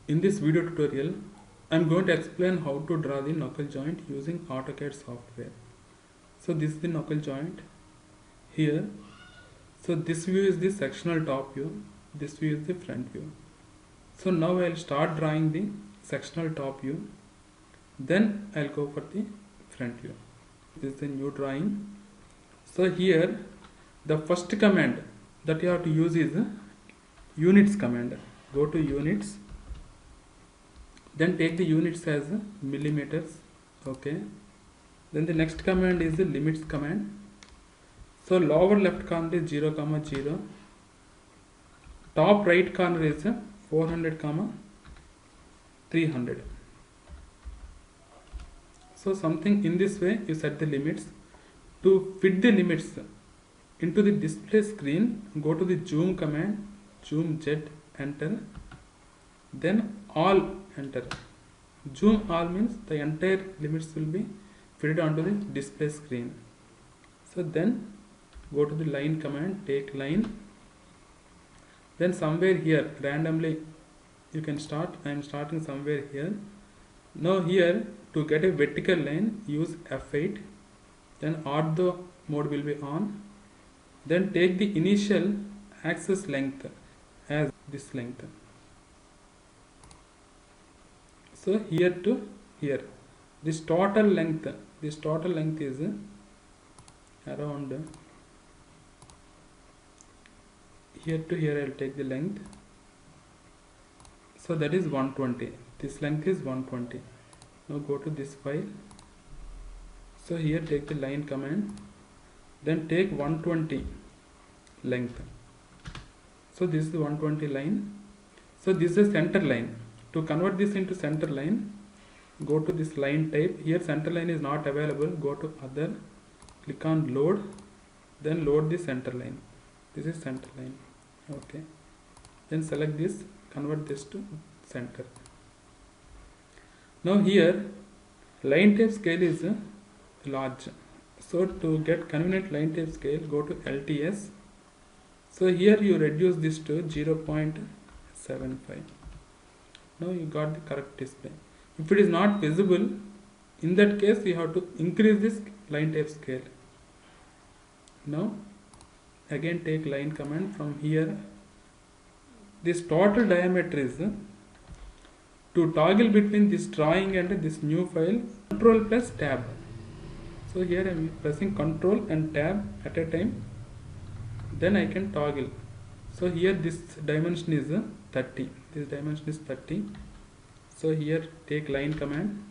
In this video tutorial, I am going to explain how to draw the knuckle joint using AutoCAD software. So this is the knuckle joint here. So this view is the sectional top view, this view is the front view. So now I will start drawing the sectional top view, then I will go for the front view. This is the new drawing. So here the first command that you have to use is units command. Go to units, then take the units as millimeters. Okay, then the next command is the limits command. So lower left corner is 0, 0, top right corner is 400, 300. So something in this way you set the limits. To fit the limits into the display screen, go to the zoom command, zoom Z, enter, then all, enter. Zoom all means the entire limits will be fitted onto the display screen. So then go to the line command, take line, then somewhere here randomly you can start. I am starting somewhere here. Now here to get a vertical line, use F8, then ortho mode will be on, then take the initial axis length as this length. So here to here, this total length is around here to here. I will take the length. So that is 120. This length is 120. Now go to this file. So here take the line command, then take 120 length. So this is the 120 line. So this is center line. To convert this into center line, go to this line type. Here center line is not available. Go to other, click on load, then load the center line. This is center line. Okay. Then select this, convert this to center. Now here line type scale is large. So to get convenient line type scale, go to LTS. So here you reduce this to 0.75. Now you got the correct display. If it is not visible, in that case you have to increase this line type scale. Now again take line command from here. This total diameter is, to toggle between this drawing and this new file, Control plus Tab. So here I am pressing Control and Tab at a time, then I can toggle. So here this dimension is 30. This dimension is 30. So here take line command,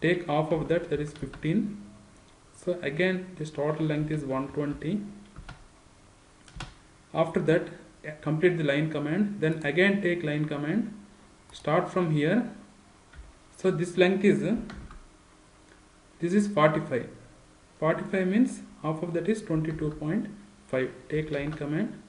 take half of that, that is 15. So again this total length is 120. After that complete the line command, then again take line command, start from here. So this length is, this is 45. 45 means half of that is 22.5. Take line command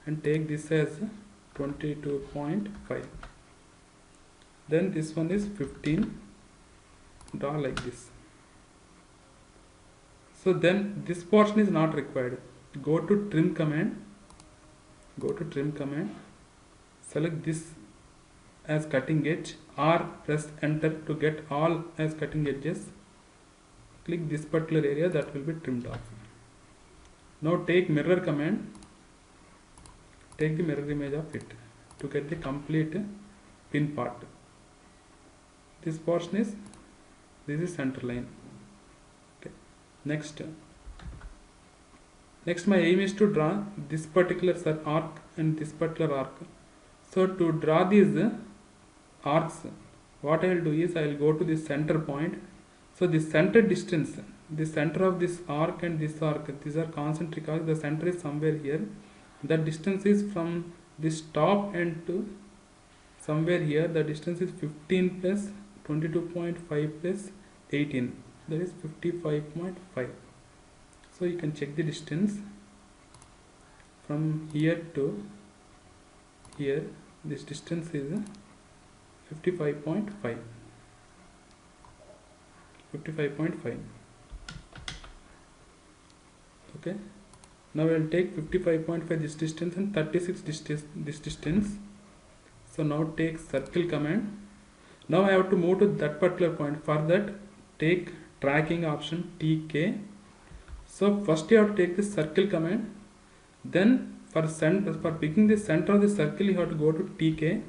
and take this as 22.5. Then this one is 15. Draw like this. So then this portion is not required. Go to trim command. Go to trim command. Select this as cutting edge, or press enter to get all as cutting edges. Click this particular area, that will be trimmed off. Now take mirror command, take the mirror image of it to get the complete pin part. This portion is, this is center line. Okay. Next my aim is to draw this particular arc and this particular arc. So to draw these arcs, what I will do is I will go to the center point. So the center distance, the center of this arc and this arc, these are concentric arcs. The center is somewhere here. The distance is from this top end to somewhere here. The distance is 15 plus 22.5 plus 18. That is 55.5. So you can check the distance from here to here. This distance is 55.5. 55.5. Okay. Now I will take 55.5 this distance and 36 this distance. So now take circle command. Now I have to move to that particular point. For that, take tracking option TK. So first you have to take the circle command. Then for picking the center of the circle, you have to go to TK.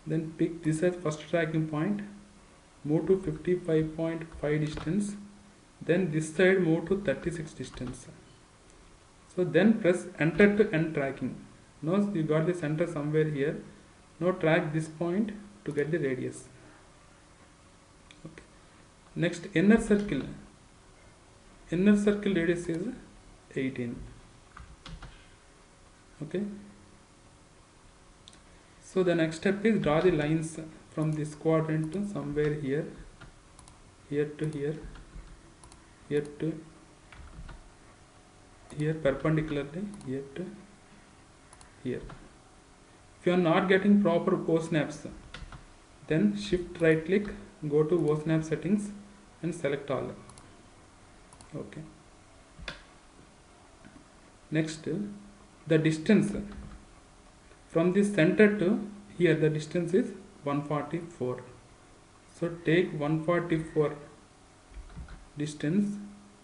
Then pick this as first tracking point. Move to 55.5 distance. Then this side move to 36 distance. So then press enter to end tracking. Now you got the center somewhere here. Now track this point to get the radius. Okay. Next, inner circle. Inner circle radius is 18. Okay. So the next step is draw the lines from this quadrant to somewhere here, here to here, here to here perpendicularly, here to here. If you are not getting proper O-snaps, then shift right click, go to O-snap settings and select all. Okay. Next, the distance from the center to here, the distance is 144. So take 144 distance,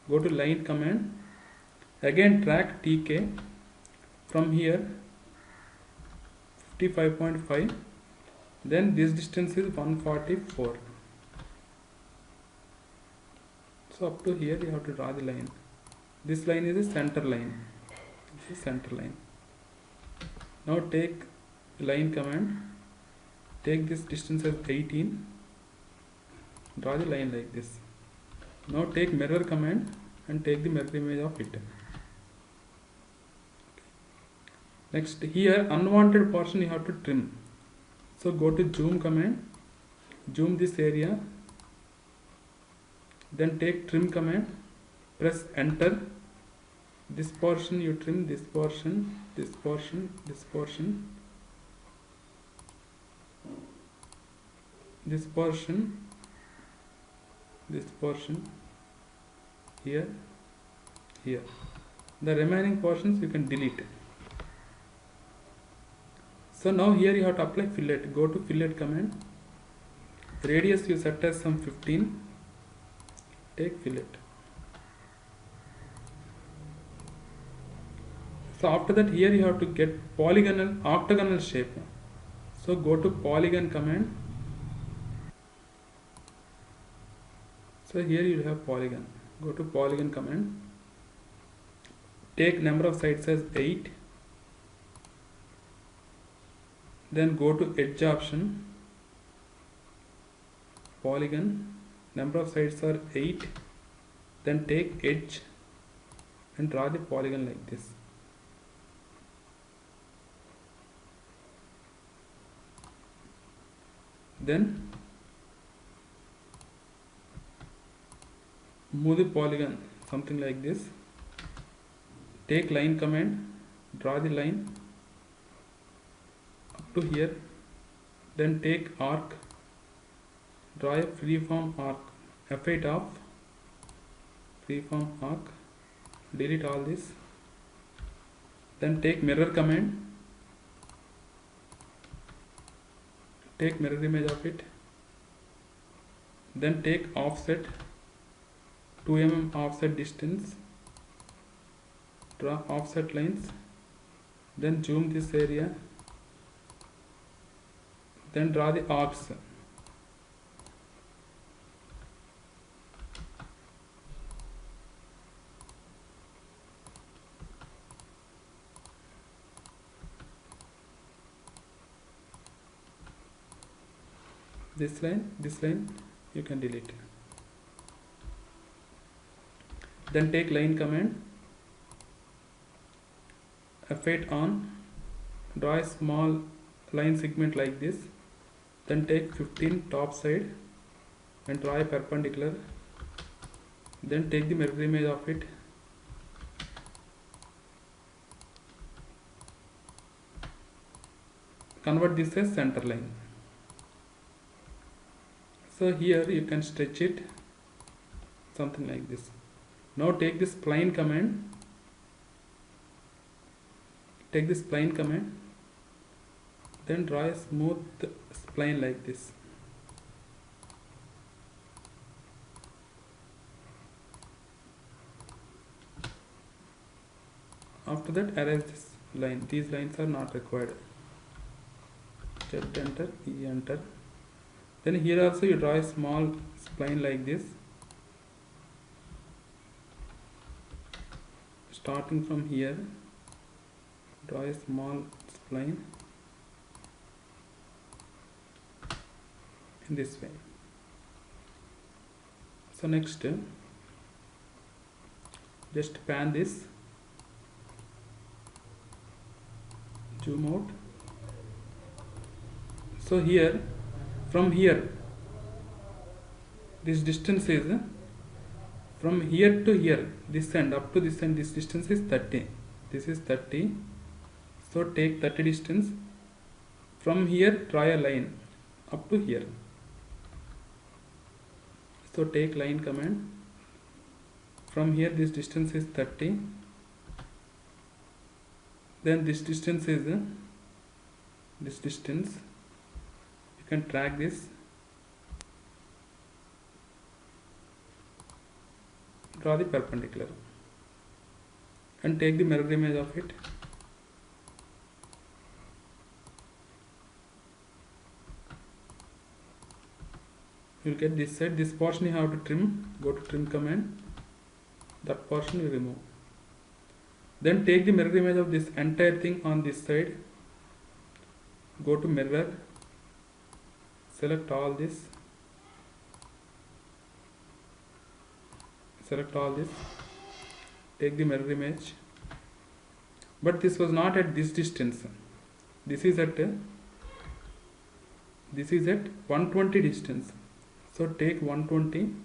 go to line command, again track TK from here 55.5, then this distance is 144. So up to here you have to draw the line. This line is a center line. This is center line. Now take line command, take this distance as 18, draw the line like this. Now take mirror command and take the mirror image of it. Next, here unwanted portion you have to trim. So go to zoom command, zoom this area, then take trim command, press enter. This portion you trim, this portion, this portion, this portion, this portion, this portion, here, here. The remaining portions you can delete. So now here you have to apply fillet. Go to fillet command. Radius you set as some 15. Take fillet. So after that, here you have to get polygonal, octagonal shape. So go to polygon command. So here you have polygon. Go to polygon command. Take number of sides as 8. Then go to edge option. Polygon. Number of sides are 8. Then take edge and draw the polygon like this. Then move the polygon something like this. Take line command, draw the line up to here. Then take arc, draw a freeform arc, F8 off, freeform arc, delete all this. Then take mirror command, take mirror image of it, then take offset, 2 mm offset distance, draw offset lines, then zoom this area, then draw the arcs. This line you can delete. Then take line command, F8 on, draw a small line segment like this, then take 15 top side and draw a perpendicular, then take the mirror image of it, convert this as center line. So here you can stretch it something like this. Now take this spline command, Then draw a smooth spline like this. After that, erase this line. These lines are not required. Z enter, E enter. Then here also you draw a small spline like this. Starting from here, draw a small spline in this way. So next, just pan this, zoom out. So here, from here, this distance is from here to here, this end up to this end, this distance is 30. This is 30. So take 30 distance. From here, draw a line up to here. So take line command. From here, this distance is 30. Then this distance is this distance. You can track this. Draw the perpendicular and take the mirror image of it. You will get this side. This portion you have to trim. Go to trim command. That portion you remove. Then take the mirror image of this entire thing on this side. Go to mirror. Select all this. Select all this. Take the mirror image. But this was not at this distance. This is at 120 distance. So take 120.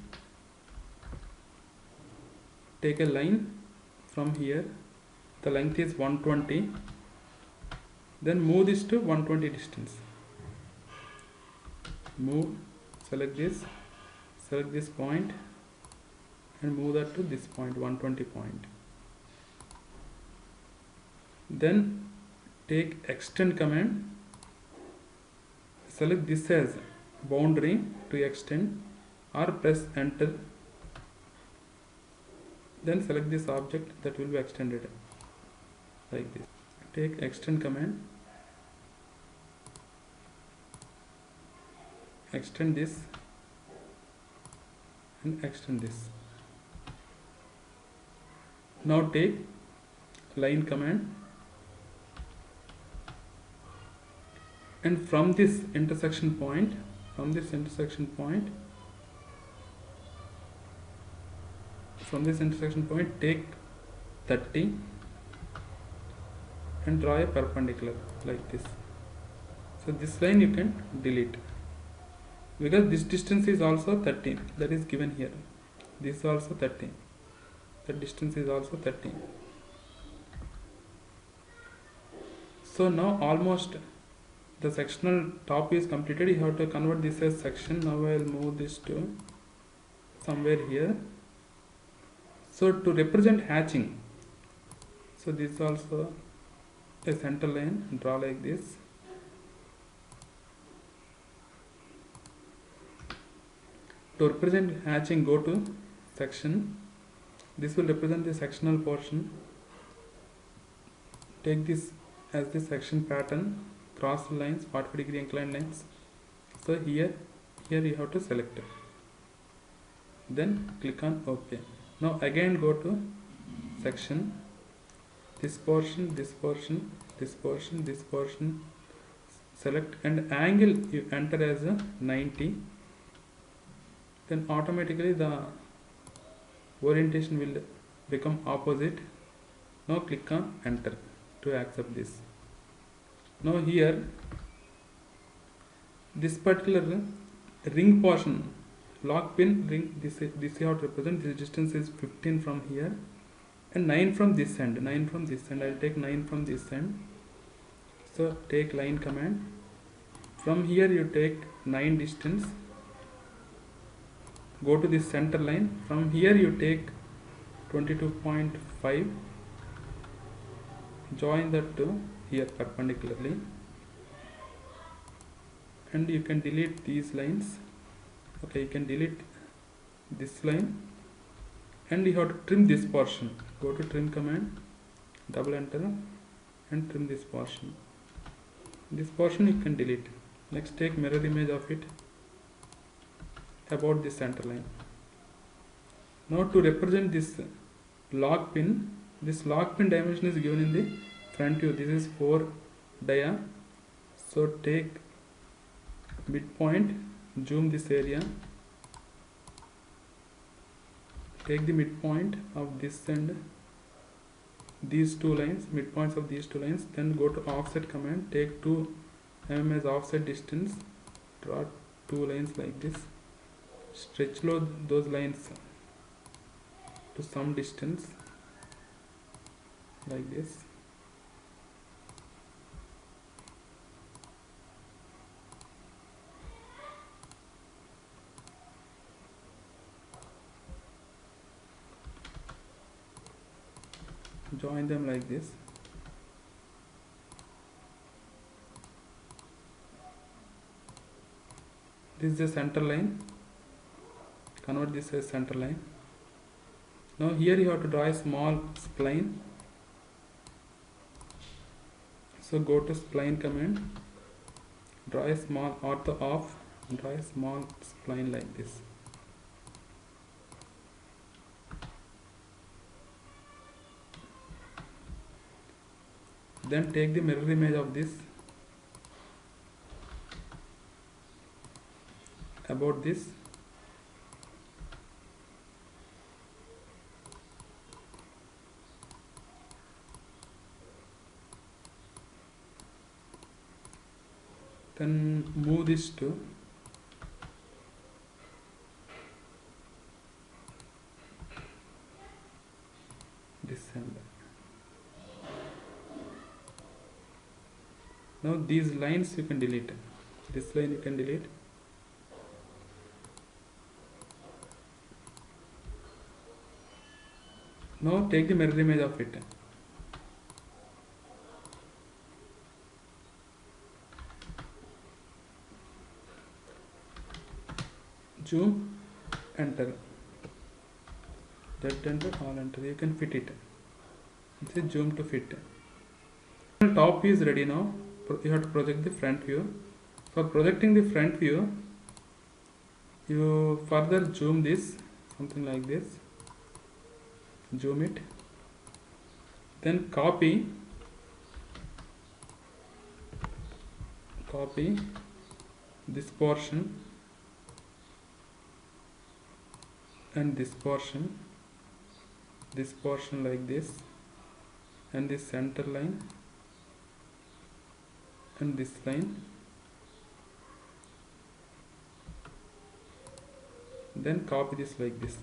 Take a line from here. The length is 120. Then move this to 120 distance. Move. Select this point. And move that to this point, 120 point. Then take extend command. Select this as boundary to extend or press enter. Then select this object that will be extended like this. Take extend command. Extend this and extend this. Now take line command and from this intersection point take 30 and draw a perpendicular like this. So this line you can delete because this distance is also 30, that is given here. This is also 30. The distance is also 30. So now almost the sectional top is completed. You have to convert this as section. Now I will move this to somewhere here. So to represent hatching, so this is also a center line. Draw like this. To represent hatching, go to section. This will represent the sectional portion. Take this as the section pattern, cross lines, 45-degree inclined lines. So here you have to select it. Then click on OK. Now again go to section. This portion, this portion, this portion, this portion. Select and angle you enter as a 90. Then automatically the orientation will become opposite. Now click on enter to accept this. Now here this particular ring portion, lock pin ring, this you have to represent. This distance is 15 from here and 9 from this end. 9 from this end. I will take 9 from this end. So take line command. From here you take 9 distance. Go to this center line. From here you take 22.5. Join that to here perpendicularly. and you can delete these lines. Okay, you can delete this line, and you have to trim this portion. Go to trim command, double enter, and trim this portion. This portion you can delete. Next, take mirror image of it about this center line. Now to represent this lock pin dimension is given in the front view. This is 4 dia. So take midpoint, zoom this area, take the midpoint of this and these two lines, midpoints of these two lines, then go to offset command, take 2 mm as offset distance, draw 2 lines like this, stretch load those lines to some distance like this. Join them like this. This is the center line. Convert this as center line. Now here you have to draw a small spline. So go to spline command, draw a small ortho off, draw a small spline like this. Then take the mirror image of this about this. Then move this to December. Now these lines you can delete. This line you can delete. Now take the mirror image of it. Zoom, enter. Left enter, all enter. You can fit it. This is zoom to fit. Top view is ready now. You have to project the front view. For projecting the front view, you further zoom this, something like this. Zoom it. Then copy this portion and this portion like this, and this center line and this line. Then copy this like this.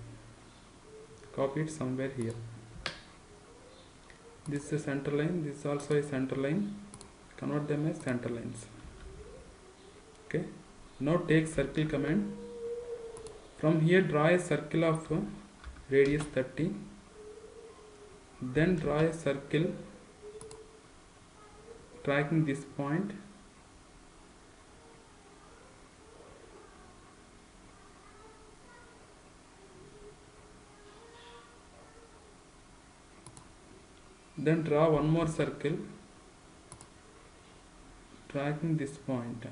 Copy it somewhere here. This is a center line, this is also a center line. Convert them as center lines. Okay. Now take circle command. From here draw a circle of radius 30. Then draw a circle tracking this point. Then draw one more circle tracking this point.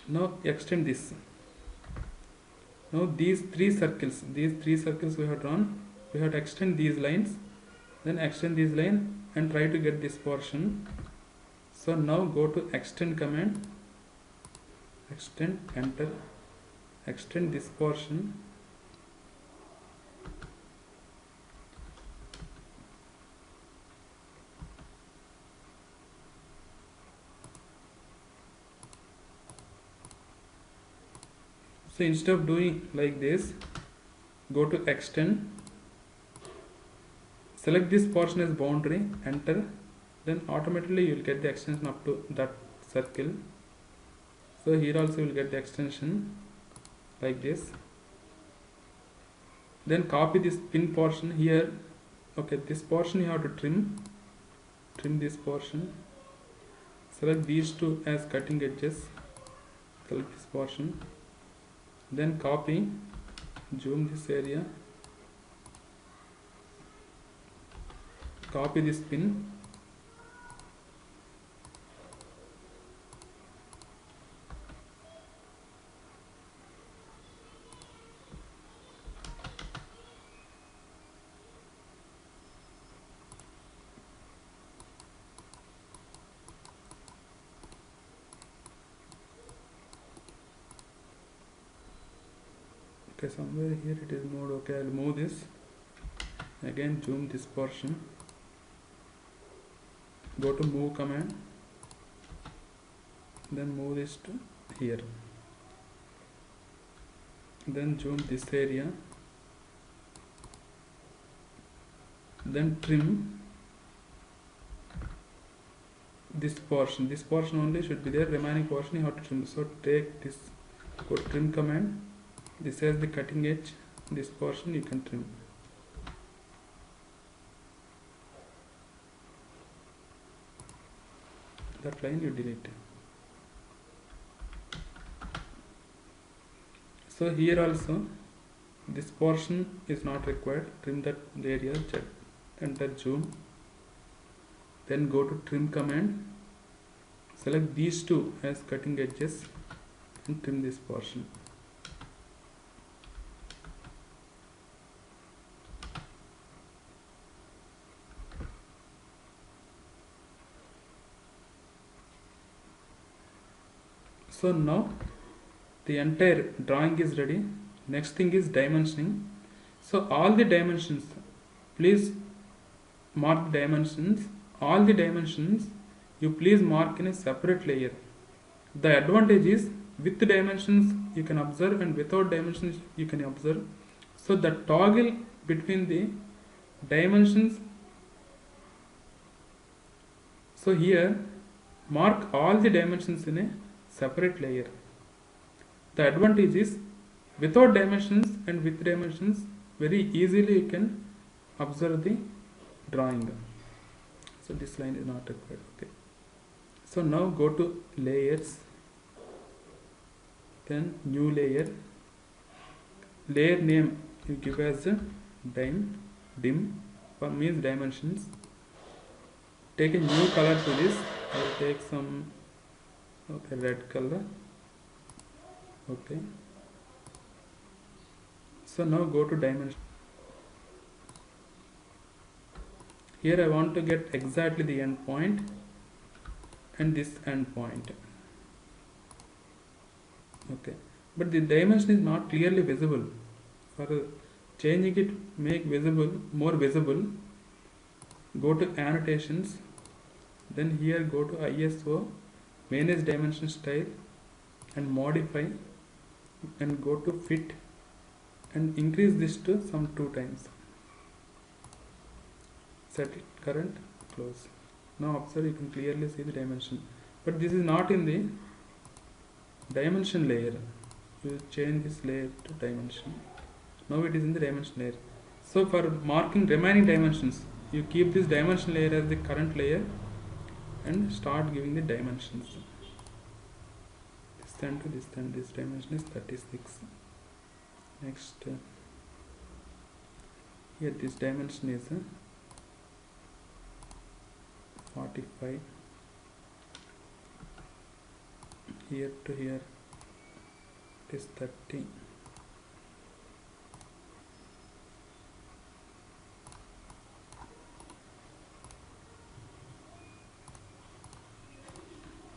Now extend this. Now these three circles we have drawn, we have to extend these lines, then extend this line and try to get this portion. So now go to extend command, extend, enter, extend this portion. So instead of doing like this, go to extend, select this portion as boundary, enter, then automatically you will get the extension up to that circle. So here also you will get the extension like this. Then copy this pin portion here. Okay, this portion you have to trim this portion. select these two as cutting edges, select this portion, then copy, zoom this area, copy this pin, okay, somewhere here it is moved. Okay, I'll move this, again zoom this portion, go to move command, then move this to here, then zoom this area, then trim this portion only should be there, remaining portion you have to trim. So take this, go trim command, this is the cutting edge, this portion you can trim. That line you delete. So here also this portion is not required, trim that area, enter zoom, then go to trim command, select these two as cutting edges and trim this portion. So now the entire drawing is ready. Next thing is dimensioning. So all the dimensions, please mark dimensions. All the dimensions you please mark in a separate layer. The advantage is with dimensions you can observe and without dimensions you can observe. So the toggle between the dimensions, so here mark all the dimensions in a separate layer. The advantage is without dimensions and with dimensions very easily you can observe the drawing. So this line is not required. Okay. So now go to layers, then new layer, layer name you give as a dim for means dimensions. Take a new color to this. I will take some red color. Okay. So now go to dimension. Here I want to get exactly the end point and this end point. Okay, but the dimension is not clearly visible. For changing it, make visible, more visible, go to annotations, then here go to ISO, manage dimension style and modify, and go to fit and increase this to some 2 times. Set it current, close. Now observe, you can clearly see the dimension, but this is not in the dimension layer. You change this layer to dimension. Now it is in the dimension layer. So for marking remaining dimensions, you keep this dimension layer as the current layer and start giving the dimensions. This then to this then, this dimension is 36. Next, here this dimension is 45. Here to here it is 30.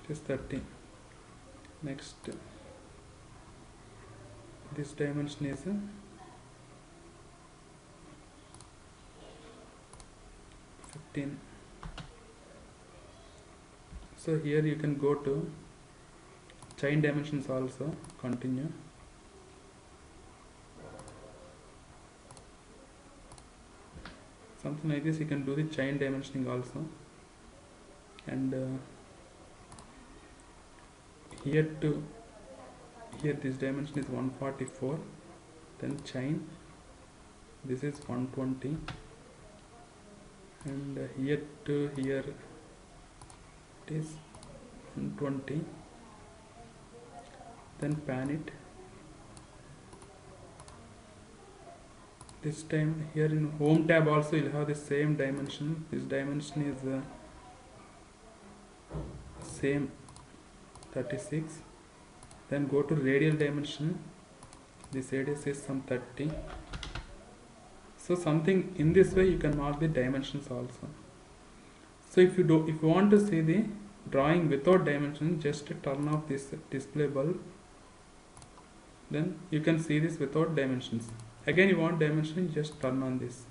It is 30. Next, this dimension is 15. So here you can go to chain dimensions also, continue. Something like this you can do the chain dimensioning also. And here this dimension is 144, then chain, this is 120, and here to here it is 120, then pan it. This time here in home tab also you'll have the same dimension. This dimension is same 36. Then go to radial dimension. This radius is some 30. So something in this way you can mark the dimensions also. So if you want to see the drawing without dimension, just turn off this display bulb. Then you can see this without dimensions. Again you want dimension, just turn on this.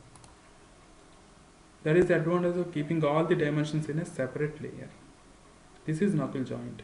That is the advantage of keeping all the dimensions in a separate layer. This is knuckle joint.